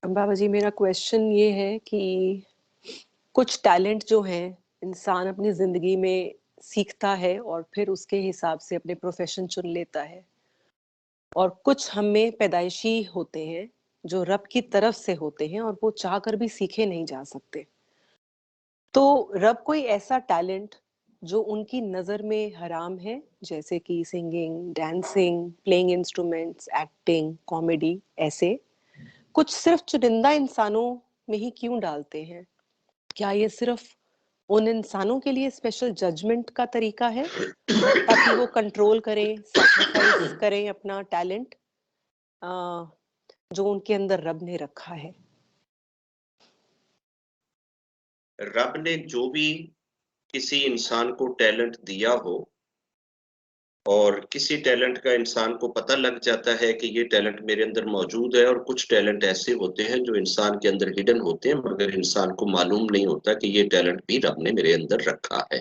बाबा जी, मेरा क्वेश्चन ये है कि कुछ टैलेंट जो हैं इंसान अपनी जिंदगी में सीखता है और फिर उसके हिसाब से अपने प्रोफेशन चुन लेता है, और कुछ हम में पैदाइशी होते हैं जो रब की तरफ से होते हैं और वो चाह कर भी सीखे नहीं जा सकते। तो रब कोई ऐसा टैलेंट जो उनकी नजर में हराम है, जैसे कि singing, dancing, playing instruments, acting, comedy, ऐसे कुछ सिर्फ चुनिंदा इंसानों में ही क्यों डालते हैं? क्या ये सिर्फ उन इंसानों के लिए स्पेशल जजमेंट का तरीका है ताकि वो कंट्रोल करें, सैक्रिफाइस करें अपना टैलेंट जो उनके अंदर रब ने रखा है? रब ने जो भी किसी इंसान को टैलेंट दिया हो और किसी टैलेंट का इंसान को पता लग जाता है कि ये टैलेंट मेरे अंदर मौजूद है, और कुछ टैलेंट ऐसे होते हैं जो इंसान के अंदर हिडन होते हैं मगर इंसान को मालूम नहीं होता कि ये टैलेंट भी रब ने मेरे अंदर रखा है।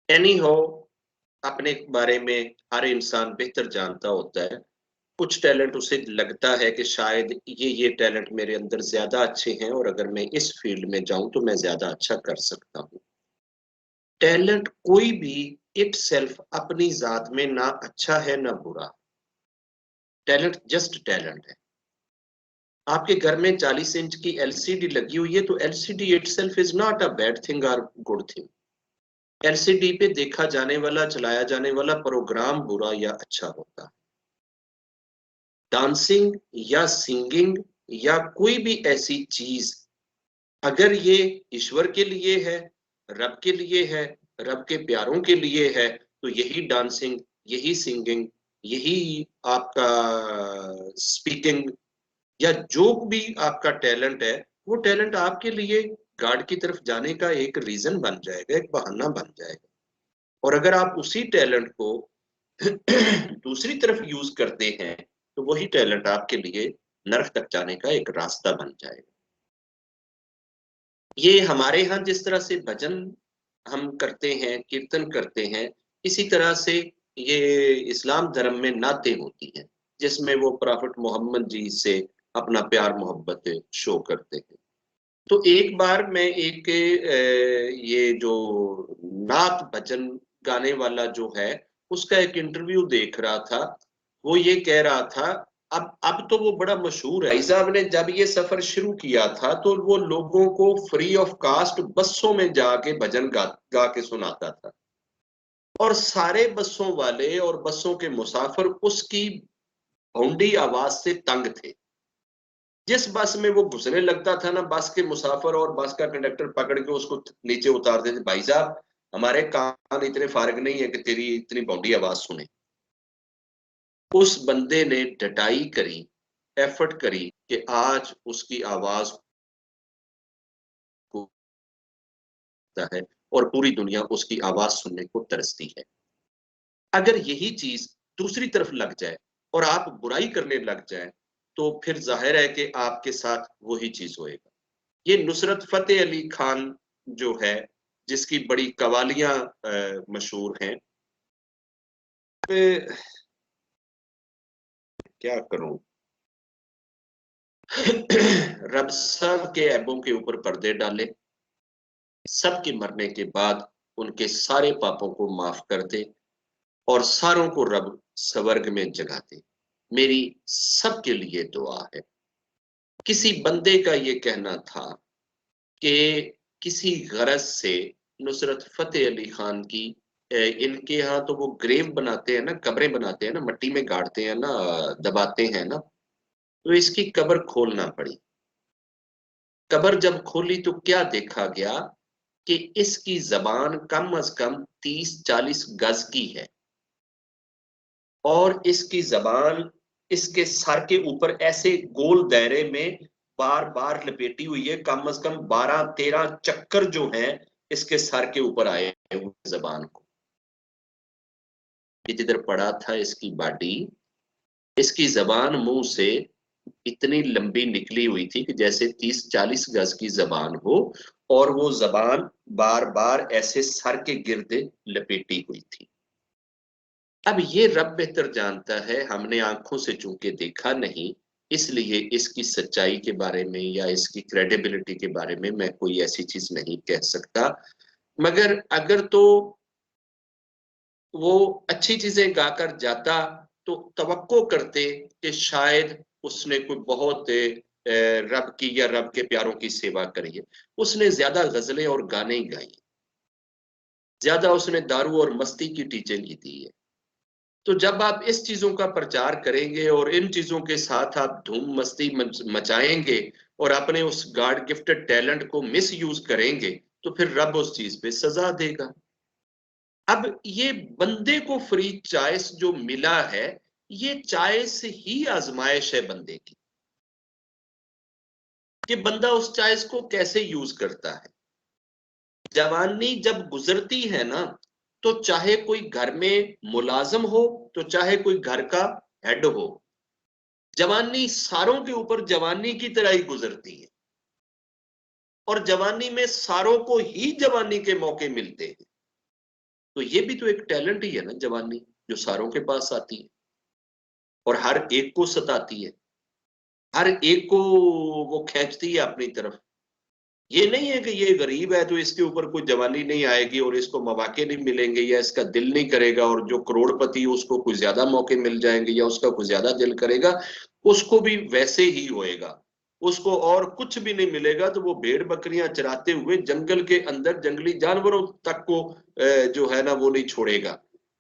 एनी हो, अपने बारे में हर इंसान बेहतर जानता होता है। कुछ टैलेंट उसे लगता है कि शायद ये टैलेंट मेरे अंदर ज्यादा अच्छे हैं और अगर मैं इस फील्ड में जाऊं तो मैं ज्यादा अच्छा कर सकता हूं। टैलेंट कोई भी इट सेल्फ अपनी जात में ना अच्छा है ना बुरा। टैलेंट जस्ट टैलेंट है। आपके घर में 40 इंच की एलसीडी लगी हुई है तो LCD it self is not a bad thing और गुड थिंग। एलसीडी पे देखा जाने वाला, चलाया जाने वाला प्रोग्राम बुरा या अच्छा होता है। डांसिंग या सिंगिंग या कोई भी ऐसी चीज अगर ये ईश्वर के लिए है, रब के लिए है, रब के प्यारों के लिए है, तो यही डांसिंग, यही सिंगिंग, यही आपका स्पीकिंग या जो भी आपका टैलेंट है, वो टैलेंट आपके लिए गॉड की तरफ जाने का एक रीजन बन जाएगा, एक बहाना बन जाएगा। और अगर आप उसी टैलेंट को दूसरी तरफ यूज करते हैं तो वही टैलेंट आपके लिए नरक तक जाने का एक रास्ता बन जाएगा। ये हमारे यहाँ जिस तरह से भजन हम करते हैं, कीर्तन करते हैं, इसी तरह से ये इस्लाम धर्म में नाते होती हैं जिसमें वो प्रॉफिट मोहम्मद जी से अपना प्यार मोहब्बत शो करते हैं। तो एक बार मैं एक ये जो नात भजन गाने वाला जो है उसका एक इंटरव्यू देख रहा था। वो ये कह रहा था, अब तो वो बड़ा मशहूर है। भाई साहब ने जब ये सफर शुरू किया था तो वो लोगों को फ्री ऑफ कास्ट बसों में जाके भजन गा के सुनाता था, और सारे बसों वाले और बसों के मुसाफिर उसकी भौंडी आवाज से तंग थे। जिस बस में वो घुसने लगता था ना, बस के मुसाफिर और बस का कंडक्टर पकड़ के उसको नीचे उतार देते, भाई साहब हमारे कान इतने फारग नहीं है कि तेरी इतनी भौंडी आवाज सुने। उस बंदे ने डटाई करी, एफर्ट करी कि आज उसकी आवाज को है और पूरी दुनिया उसकी आवाज सुनने को तरसती है। अगर यही चीज दूसरी तरफ लग जाए और आप बुराई करने लग जाए तो फिर जाहिर है कि आपके साथ वही चीज होएगा। ये नुसरत फतेह अली खान जो है, जिसकी बड़ी कवालियां मशहूर हैं, क्या करूं रब सब के ऐबों के ऊपर पर्दे डाले, सबके मरने के बाद उनके सारे पापों को माफ कर दे और सारों को रब स्वर्ग में जगा दे। मेरी सबके लिए दुआ है। किसी बंदे का ये कहना था कि किसी गरज से नुसरत फतेह अली खान की इनके यहाँ तो वो ग्रेव बनाते हैं ना, कब्रें बनाते हैं ना, मट्टी में गाड़ते हैं ना, दबाते हैं ना, तो इसकी कब्र खोलना पड़ी। कब्र जब खोली तो क्या देखा गया कि इसकी जबान कम अज कम 30-40 गज की है और इसकी जबान इसके सर के ऊपर ऐसे गोल दायरे में बार बार लपेटी हुई है। कम अज कम 12-13 चक्कर जो हैं इसके सर के ऊपर आए हुए जबान को। जिधर पड़ा था इसकी बॉडी, इसकी जबान मुंह से इतनी लंबी निकली हुई थी कि जैसे 30-40 गज की जबान हो, और वो जबान बार बार ऐसे सर के गिर्द लपेटी हुई थी। अब ये रब बेहतर जानता है, हमने आंखों से चूंकि देखा नहीं, इसलिए इसकी सच्चाई के बारे में या इसकी क्रेडिबिलिटी के बारे में मैं कोई ऐसी चीज नहीं कह सकता। मगर अगर तो वो अच्छी चीजें गाकर जाता तो तवक्को करते कि शायद उसने कोई बहुत रब की या रब के प्यारों की सेवा करी है। उसने ज्यादा गजलें और गाने ही गाई, ज्यादा उसने दारू और मस्ती की टीचिंग दी है। तो जब आप इस चीजों का प्रचार करेंगे और इन चीजों के साथ आप धूम मस्ती मचाएंगे और अपने उस गॉड गिफ्टेड टैलेंट को मिस यूज करेंगे, तो फिर रब उस चीज पे सजा देगा। अब ये बंदे को फ्री चॉइस जो मिला है, ये चॉइस ही आजमाइश है बंदे की, कि बंदा उस चॉइस को कैसे यूज करता है। जवानी जब गुजरती है ना, तो चाहे कोई घर में मुलाजम हो, तो चाहे कोई घर का हेड हो, जवानी सारों के ऊपर जवानी की तरह ही गुजरती है। और जवानी में सारों को ही जवानी के मौके मिलते हैं। तो ये भी तो एक टैलेंट ही है ना जवानी, जो सारों के पास आती है और हर एक को सताती है, हर एक को वो खींचती है अपनी तरफ। ये नहीं है कि ये गरीब है तो इसके ऊपर कोई जवानी नहीं आएगी और इसको मौके नहीं मिलेंगे या इसका दिल नहीं करेगा, और जो करोड़पति उसको कुछ ज्यादा मौके मिल जाएंगे या उसका कुछ ज्यादा दिल करेगा, उसको भी वैसे ही होएगा। उसको और कुछ भी नहीं मिलेगा तो वो भेड़ बकरियां चराते हुए जंगल के अंदर जंगली जानवरों तक को जो है ना वो नहीं छोड़ेगा।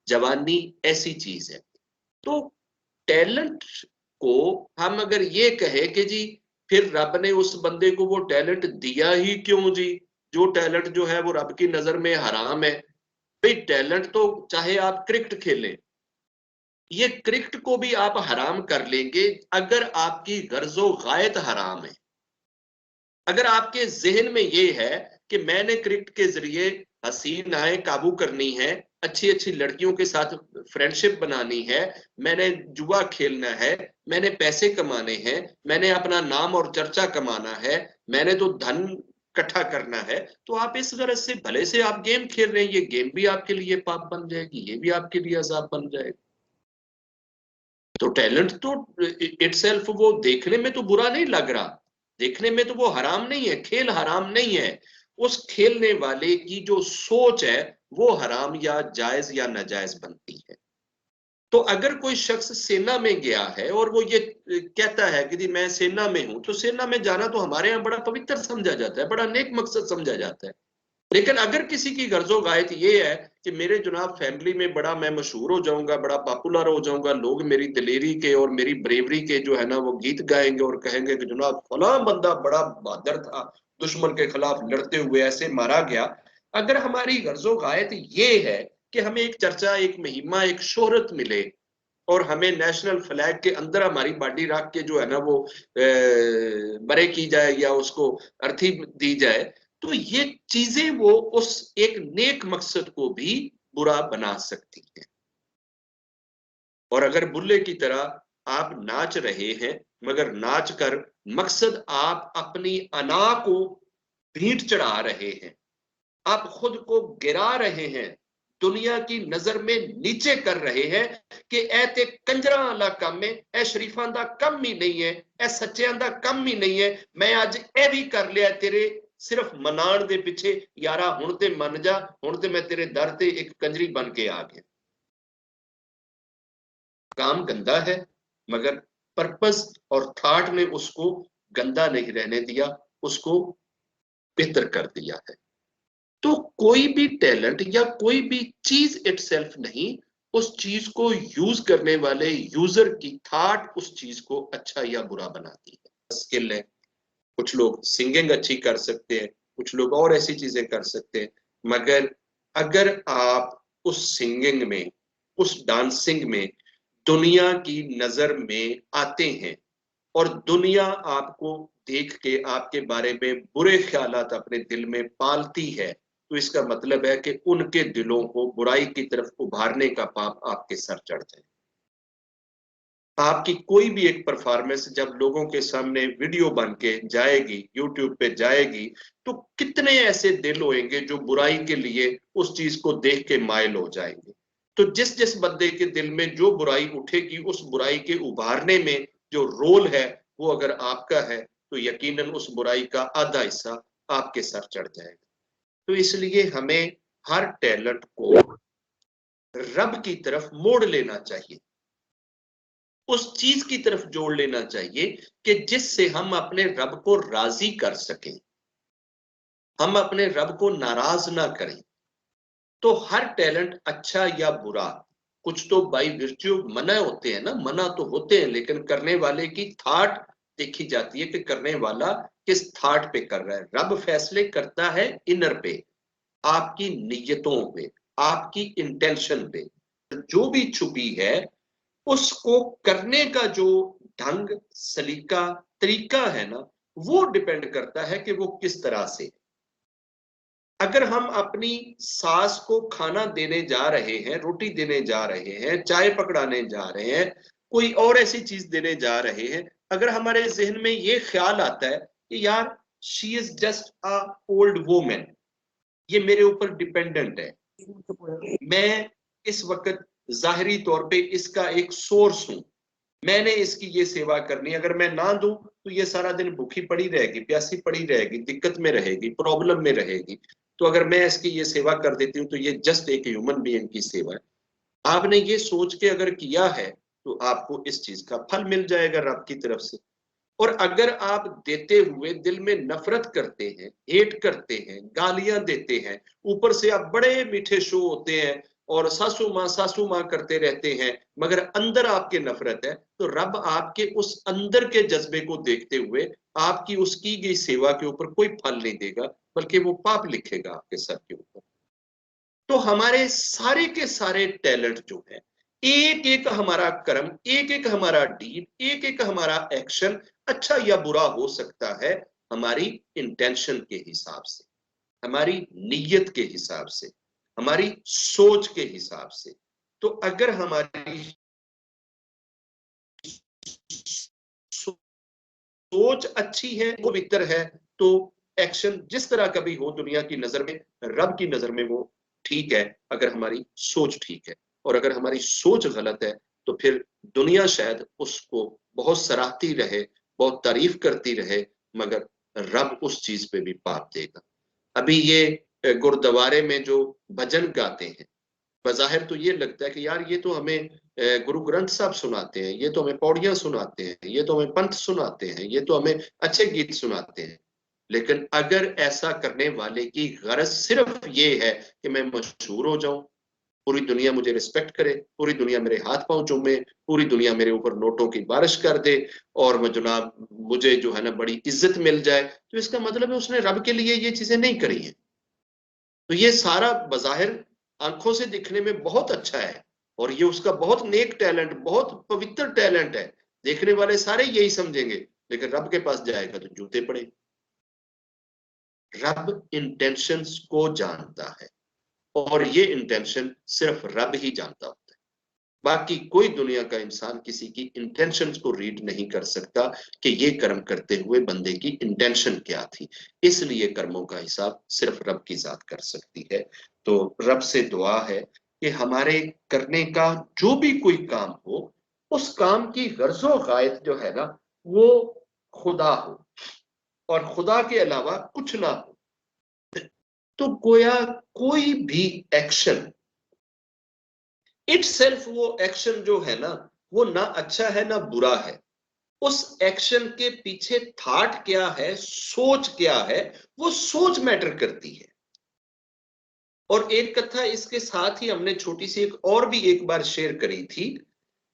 जवानी ऐसी चीज है। तो टैलेंट को हम अगर ये कहे कि जी फिर रब ने उस बंदे को वो टैलेंट दिया ही क्यों जी, जो टैलेंट जो है वो रब की नजर में हराम है। भाई टैलेंट तो चाहे आप क्रिकेट खेलें, ये क्रिकेट को भी आप हराम कर लेंगे अगर आपकी गर्जो गायत हराम है। अगर आपके जहन में ये है कि मैंने क्रिकेट के जरिए हसीनाएं काबू करनी है, अच्छी अच्छी लड़कियों के साथ फ्रेंडशिप बनानी है, मैंने जुआ खेलना है, मैंने पैसे कमाने हैं, मैंने अपना नाम और चर्चा कमाना है, मैंने तो धन इकट्ठा करना है, तो आप इस तरह से भले से आप गेम खेल रहे हैं, ये गेम भी आपके लिए पाप बन जाएगी, ये भी आपके लिए अजाब बन जाएगा। तो टैलेंट तो इटसेल्फ वो देखने में तो बुरा नहीं लग रहा, देखने में तो वो हराम नहीं है, खेल हराम नहीं है। उस खेलने वाले की जो सोच है वो हराम या जायज या नाजायज बनती है। तो अगर कोई शख्स सेना में गया है और वो ये कहता है कि जी मैं सेना में हूं, तो सेना में जाना तो हमारे यहाँ बड़ा पवित्र समझा जाता है, बड़ा नेक मकसद समझा जाता है। लेकिन अगर किसी की गर्जो गायत ये है कि मेरे जनाब फैमिली में बड़ा मैं मशहूर हो जाऊंगा, बड़ा पॉपुलर हो जाऊंगा, लोग मेरी दिलेरी के और मेरी ब्रेवरी के जो है ना वो गीत गाएंगे और कहेंगे कि जनाब फला बंदा बड़ा बहादुर था, दुश्मन के खिलाफ लड़ते हुए ऐसे मारा गया। अगर हमारी गर्जो गायत ये है कि हमें एक चर्चा, एक महिमा, एक शोहरत मिले और हमें नेशनल फ्लैग के अंदर हमारी बॉडी रख के जो है ना वो बरे की जाए या उसको अर्थी दी जाए, तो ये चीजें वो उस एक नेक मकसद को भी बुरा बना सकती है। और अगर बुल्ले की तरह आप नाच रहे हैं, मगर नाच कर मकसद आप अपनी अना को भींट चढ़ा रहे हैं, आप खुद को गिरा रहे हैं, दुनिया की नजर में नीचे कर रहे हैं कि ए ते कंजरा वाला कम है, ए शरीफां दा कम ही नहीं है, ए सच्चियां दा कम ही नहीं है, मैं अज ए भी कर लिया तेरे सिर्फ मनाण दे पिछे, यारा हुण ते मन जा, हुण ते मैं तेरे दर ते एक कंजरी बन के आ गया। काम गंदा है, मगर पर्पस और थॉट ने उसको गंदा नहीं रहने दिया, उसको बेहतर कर दिया है। तो कोई भी टैलेंट या कोई भी चीज इटसेल्फ नहीं, उस चीज को यूज करने वाले यूजर की थॉट उस चीज को अच्छा या बुरा बनाती है। स्किल है, कुछ लोग सिंगिंग अच्छी कर सकते हैं, कुछ लोग और ऐसी चीजें कर सकते हैं, मगर अगर आप उस सिंगिंग में, उस डांसिंग में दुनिया की नजर में आते हैं और दुनिया आपको देख के आपके बारे में बुरे ख्यालात अपने दिल में पालती है, तो इसका मतलब है कि उनके दिलों को बुराई की तरफ उभारने का पाप आपके सर चढ़ जाए। आपकी कोई भी एक परफॉर्मेंस जब लोगों के सामने वीडियो बन के जाएगी, यूट्यूब पे जाएगी, तो कितने ऐसे दिल होंगे जो बुराई के लिए उस चीज को देख के माइल हो जाएंगे। तो जिस जिस बंदे के दिल में जो बुराई उठेगी, उस बुराई के उभारने में जो रोल है वो अगर आपका है तो यकीनन उस बुराई का आधा हिस्सा आपके सर चढ़ जाएगा। तो इसलिए हमें हर टैलेंट को रब की तरफ मोड़ लेना चाहिए, उस चीज की तरफ जोड़ लेना चाहिए कि जिससे हम अपने रब को राजी कर सकें, हम अपने रब को नाराज ना करें। तो हर टैलेंट अच्छा या बुरा, कुछ तो बाई विर्च्यू मना होते हैं ना, मना तो होते हैं, लेकिन करने वाले की थाट देखी जाती है कि करने वाला किस थाट पे कर रहा है। रब फैसले करता है इनर पे, आपकी नीयतों पे, आपकी इंटेंशन पे। जो भी छुपी है उसको करने का जो ढंग, सलीका, तरीका है ना, वो डिपेंड करता है कि वो किस तरह से। अगर हम अपनी सास को खाना देने जा रहे हैं, रोटी देने जा रहे हैं, चाय पकड़ाने जा रहे हैं, कोई और ऐसी चीज देने जा रहे हैं, अगर हमारे जहन में ये ख्याल आता है कि यार she is just a old women, ये मेरे ऊपर डिपेंडेंट है, मैं इस वक्त जाहिरी तौर पे इसका एक सोर्स हूं, मैंने इसकी ये सेवा करनी, अगर मैं ना दूं तो ये सारा दिन भूखी पड़ी रहेगी, प्यासी पड़ी रहेगी, दिक्कत में रहेगी, प्रॉब्लम में रहेगी। तो अगर मैं इसकी ये सेवा कर देती हूँ तो ये जस्ट एक ह्यूमन बीइंग की सेवा है। आपने ये सोच के अगर किया है तो आपको इस चीज का फल मिल जाएगा रब की तरफ से। और अगर आप देते हुए दिल में नफरत करते हैं, हेट करते हैं, गालियां देते हैं, ऊपर से आप बड़े मीठे शो होते हैं और सासू माँ करते रहते हैं, मगर अंदर आपके नफरत है, तो रब आपके उस अंदर के जज्बे को देखते हुए आपकी उस की गई सेवा के ऊपर कोई फल नहीं देगा, बल्कि वो पाप लिखेगा आपके सर के ऊपर। तो हमारे सारे के सारे टैलेंट जो है, एक एक हमारा कर्म, एक एक हमारा डीड, एक एक हमारा एक्शन अच्छा या बुरा हो सकता है हमारी इंटेंशन के हिसाब से, हमारी नीयत के हिसाब से, हमारी सोच के हिसाब से। तो अगर हमारी सोच अच्छी है, पवित्र है, तो एक्शन जिस तरह का भी हो दुनिया की नजर में, रब की नजर में वो ठीक है, अगर हमारी सोच ठीक है। और अगर हमारी सोच गलत है तो फिर दुनिया शायद उसको बहुत सराहती रहे, बहुत तारीफ करती रहे, मगर रब उस चीज पे भी पाप देगा। अभी ये गुरुद्वारे में जो भजन गाते हैं, बज़ाहिर तो ये लगता है कि यार ये तो हमें गुरु ग्रंथ साहब सुनाते हैं, ये तो हमें पौड़ियां सुनाते हैं, ये तो हमें पंथ सुनाते हैं, ये तो हमें अच्छे गीत सुनाते हैं। लेकिन अगर ऐसा करने वाले की गरज सिर्फ ये है कि मैं मशहूर हो जाऊं, पूरी दुनिया मुझे रिस्पेक्ट करे, पूरी दुनिया मेरे हाथ पांव चूमे, पूरी दुनिया मेरे ऊपर नोटों की बारिश कर दे, और मैं जनाब मुझे जो है ना बड़ी इज्जत मिल जाए, तो इसका मतलब है उसने रब के लिए ये चीजें नहीं करी हैं। तो ये सारा बज़ाहिर आंखों से दिखने में बहुत अच्छा है, और ये उसका बहुत नेक टैलेंट, बहुत पवित्र टैलेंट है, देखने वाले सारे यही समझेंगे, लेकिन रब के पास जाएगा तो जूते पड़े। रब इंटेंशंस को जानता है, और ये इंटेंशन सिर्फ रब ही जानता होता है। बाकी कोई दुनिया का इंसान किसी की इंटेंशंस को रीड नहीं कर सकता कि ये कर्म करते हुए बंदे की इंटेंशन क्या थी। इसलिए कर्मों का हिसाब सिर्फ रब की जात कर सकती है। तो रब से दुआ है कि हमारे करने का जो भी कोई काम हो, उस काम की गर्जो गायत जो है ना, वो खुदा हो, और खुदा के अलावा कुछ ना हो। तो गोया कोई भी एक्शन इटसेल्फ, वो एक्शन जो है ना, वो ना अच्छा है ना बुरा है, उस एक्शन के पीछे थॉट क्या है, सोच क्या है, वो सोच मैटर करती है। और एक कथा इसके साथ ही हमने छोटी सी एक और भी एक बार शेयर करी थी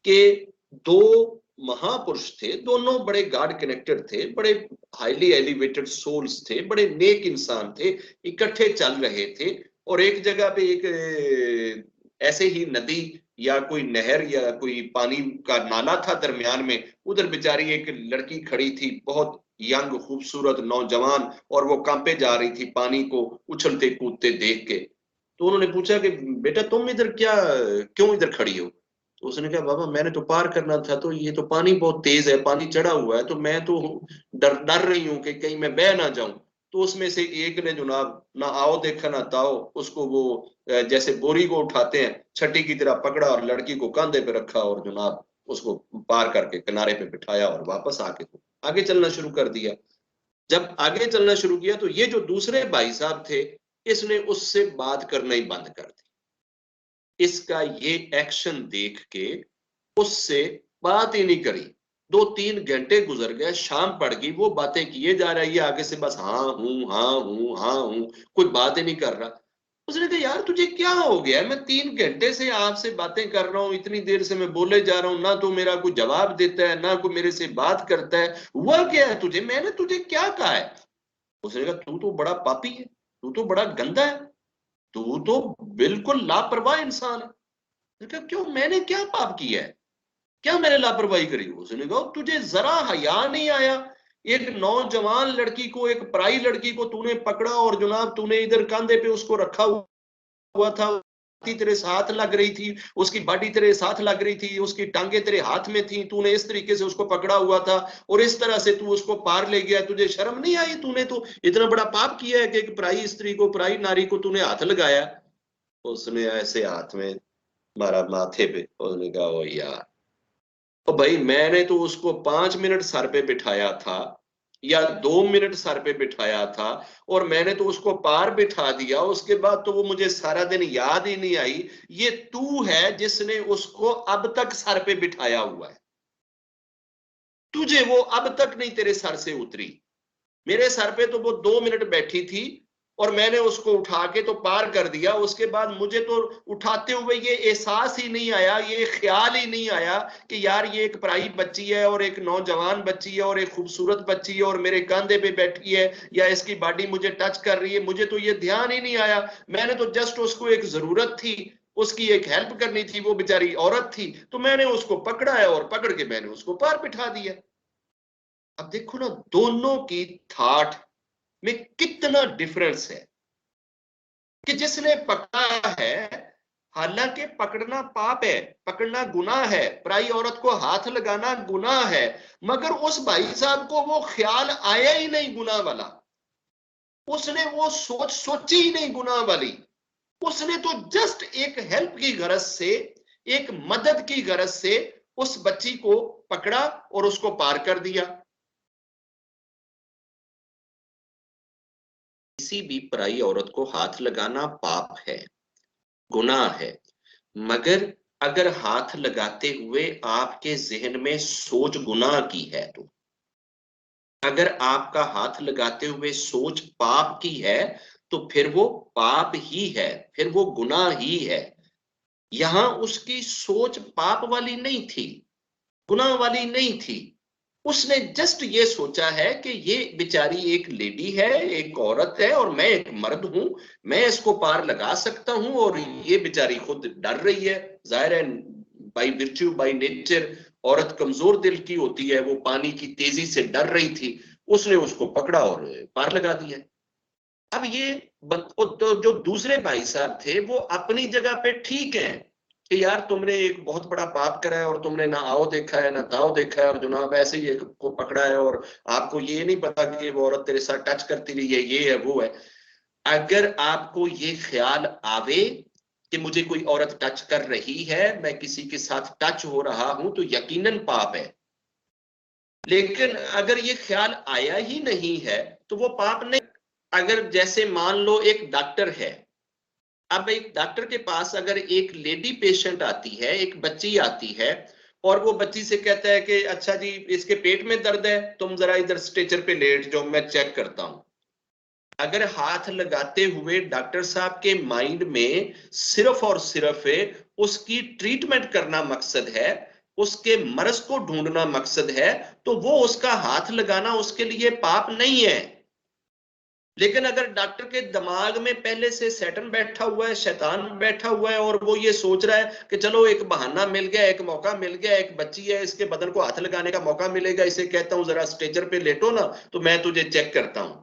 कि दो महापुरुष थे, दोनों बड़े गॉड कनेक्टेड थे, बड़े हाईली एलिवेटेड सोल्स थे, बड़े नेक इंसान थे, इकट्ठे चल रहे थे। और एक जगह पे एक ऐसे ही नदी या कोई नहर या कोई पानी का नाला था दरमियान में, उधर बेचारी एक लड़की खड़ी थी, बहुत यंग खूबसूरत नौजवान, और वो कांपे जा रही थी पानी को उछलते कूदते देख के। तो उन्होंने पूछा कि बेटा तुम इधर क्या, क्यों इधर खड़ी हो? तो उसने कहा बाबा मैंने तो पार करना था, तो ये तो पानी बहुत तेज है, पानी चढ़ा हुआ है, तो मैं तो डर डर रही हूँ कि कहीं मैं बह ना जाऊं। तो उसमें से एक ने जनाब ना आओ देखा ना ताओ, उसको वो जैसे बोरी को उठाते हैं छठी की तरह पकड़ा और लड़की को कंधे पे रखा और जनाब उसको पार करके किनारे पे बिठाया और वापस आके आगे चलना शुरू कर दिया। जब आगे चलना शुरू किया तो ये जो दूसरे भाई साहब थे, इसने उससे बात करना ही बंद कर दी। इसका ये एक्शन देख के उससे बात ही नहीं करी। 2-3 घंटे गुजर गए, शाम पड़ गई, वो बातें किए जा रहा है, ये आगे से बस हाँ हूं हाँ हूं हाँ हूं, कोई बात ही नहीं कर रहा। उसने कहा यार तुझे क्या हो गया, मैं 3 घंटे से आपसे बातें कर रहा हूं, इतनी देर से मैं बोले जा रहा हूं, ना तो मेरा कोई जवाब देता है, ना कोई मेरे से बात करता है, हुआ क्या है तुझे, मैंने तुझे क्या कहा है? उसने कहा तू तो बड़ा पापी है, तू तो बड़ा गंदा है, तू तो बिल्कुल लापरवाह इंसान है। उसने कहा क्यों, मैंने क्या पाप किया है, क्या मैंने लापरवाही करी? उसने कहा तुझे जरा हया नहीं आया, एक नौजवान लड़की को, एक पराई लड़की को तूने पकड़ा और जनाब तूने इधर कंधे पे उसको रखा हुआ था, तेरे साथ लग रही थी, उसकी बॉडी तेरे साथ लग रही थी, उसकी टांगे तेरे हाथ में थी, तूने इस तरीके से उसको पकड़ा हुआ था और इस तरह से तू उसको पार ले गया, तुझे शर्म नहीं आई? तूने तो इतना बड़ा पाप किया है कि एक पराई स्त्री को, पराई नारी को तूने हाथ लगाया। उसने ऐसे हाथ में मारा माथे पे, उसने कहा ओ यार, तो भाई मैंने तो उसको 5 मिनट सर पे बिठाया था या 2 मिनट सर पे बिठाया था, और मैंने तो उसको पार बिठा दिया, उसके बाद तो वो मुझे सारा दिन याद ही नहीं आई। ये तू है जिसने उसको अब तक सर पे बिठाया हुआ है, तुझे वो अब तक नहीं तेरे सर से उतरी। मेरे सर पे तो वो 2 मिनट बैठी थी और मैंने उसको उठा के तो पार कर दिया, उसके बाद मुझे तो उठाते हुए ये एहसास ही नहीं आया, ये ख्याल ही नहीं आया कि यार ये एक पराई बच्ची है और एक नौजवान बच्ची है और एक खूबसूरत बच्ची है और मेरे कंधे पे बैठी है या इसकी बॉडी मुझे टच कर रही है, मुझे तो ये ध्यान ही नहीं आया। मैंने तो जस्ट उसको एक जरूरत थी, उसकी एक हेल्प करनी थी, वो बेचारी औरत थी, तो मैंने उसको पकड़ा है और पकड़ के मैंने उसको पार बिठा दिया। अब देखो ना, दोनों की थॉट में कितना डिफरेंस है। कि जिसने पकड़ा है, हालांकि पकड़ना पाप है, पकड़ना गुनाह है, पराई औरत को हाथ लगाना गुनाह है, मगर उस भाई साहब को वो ख्याल आया ही नहीं गुनाह वाला, उसने वो सोच सोची ही नहीं गुनाह वाली। उसने तो जस्ट एक हेल्प की गरज से, एक मदद की गरज से उस बच्ची को पकड़ा और उसको पार कर दिया। किसी भी पराई औरत को हाथ लगाना पाप है, गुनाह है, मगर अगर हाथ लगाते हुए आपके जहन में सोच गुनाह की है, तो अगर आपका हाथ लगाते हुए सोच पाप की है, तो फिर वो पाप ही है, फिर वो गुनाह ही है। यहां उसकी सोच पाप वाली नहीं थी, गुनाह वाली नहीं थी। उसने जस्ट ये सोचा है कि ये बेचारी एक लेडी है, एक औरत है और मैं एक मर्द हूं, मैं इसको पार लगा सकता हूं, और ये बेचारी खुद डर रही है। जाहिर है, बाई विर्च्यू, बाई नेचर औरत कमजोर दिल की होती है, वो पानी की तेजी से डर रही थी, उसने उसको पकड़ा और पार लगा दिया। अब ये तो जो दूसरे भाई साहब थे वो अपनी जगह पे ठीक है कि यार तुमने एक बहुत बड़ा पाप करा है और तुमने ना आओ देखा है ना ताओ देखा है, और जनाब ऐसे ही एक को पकड़ा है और आपको ये नहीं पता कि वो औरत तेरे साथ टच करती रही है, ये है वो है। अगर आपको ये ख्याल आवे कि मुझे कोई औरत टच कर रही है, मैं किसी के साथ टच हो रहा हूं, तो यकीनन पाप है। लेकिन अगर ये ख्याल आया ही नहीं है तो वो पाप नहीं। अगर जैसे मान लो एक डॉक्टर है, अब एक डॉक्टर के पास अगर एक लेडी पेशेंट आती है, एक बच्ची आती है, और वो बच्ची से कहता है कि अच्छा जी इसके पेट में दर्द है, तुम जरा इधर स्ट्रेचर पे लेट जाओ, मैं चेक करता हूं। अगर हाथ लगाते हुए डॉक्टर साहब के माइंड में सिर्फ और सिर्फ उसकी ट्रीटमेंट करना मकसद है, उसके मर्ज को ढूंढना मकसद है, तो वो उसका हाथ लगाना उसके लिए पाप नहीं है। लेकिन अगर डॉक्टर के दिमाग में पहले से शैतान बैठा हुआ है, शैतान बैठा हुआ है, और वो ये सोच रहा है कि चलो एक बहाना मिल गया, एक मौका मिल गया, एक बच्ची है, इसके बदन को हाथ लगाने का मौका मिलेगा, इसे कहता हूं जरा स्ट्रेचर पे लेटो ना, तो मैं तुझे चेक करता हूं।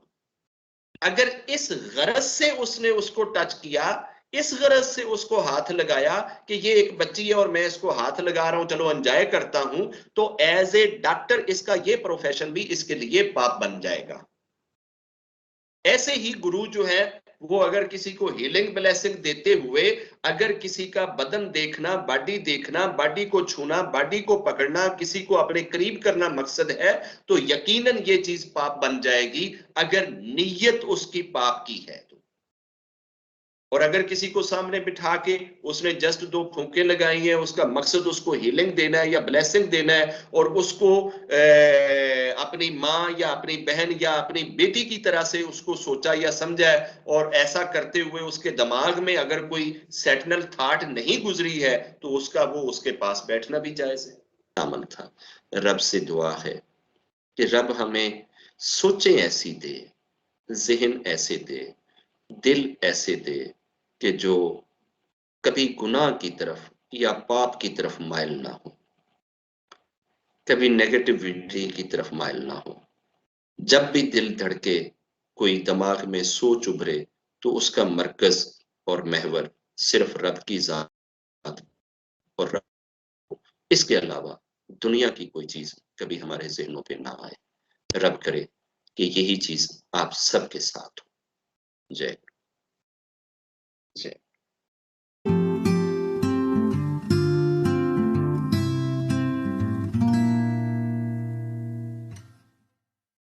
अगर इस गरज से उसने उसको टच किया, इस गरज से उसको हाथ लगाया कि ये एक बच्ची है और मैं इसको हाथ लगा रहा हूं, चलो एंजॉय करता हूं, तो एज ए डॉक्टर इसका ये प्रोफेशन भी इसके लिए पाप बन जाएगा। ऐसे ही गुरु जो है वो अगर किसी को हीलिंग ब्लेसिंग देते हुए अगर किसी का बदन देखना, बॉडी को छूना, बॉडी को पकड़ना, किसी को अपने करीब करना मकसद है, तो यकीनन ये चीज पाप बन जाएगी अगर नीयत उसकी पाप की है तो। और अगर किसी को सामने बिठा के उसने जस्ट 2 फूंके लगाई हैं, उसका मकसद उसको हीलिंग देना है या ब्लेसिंग देना है, और उसको अपनी माँ या अपनी बहन या अपनी बेटी की तरह से उसको सोचा या समझा है, और ऐसा करते हुए उसके दिमाग में अगर कोई सेटनल थॉट नहीं गुजरी है, तो वो उसके पास बैठना भी जायज है। अमल था। रब से दुआ है कि रब हमें सोचें ऐसी दे, जहन ऐसे दे, दिल ऐसे दे कि जो कभी गुनाह की तरफ या पाप की तरफ माइल ना हो, कभी नेगेटिविटी की तरफ माइल ना हो। जब भी दिल धड़के, कोई दिमाग में सोच उभरे, तो उसका मरकज और महवर सिर्फ रब की जात और रब, इसके अलावा दुनिया की कोई चीज कभी हमारे जहनों पे ना आए। रब करे कि यही चीज आप सबके साथ हो। जय जय।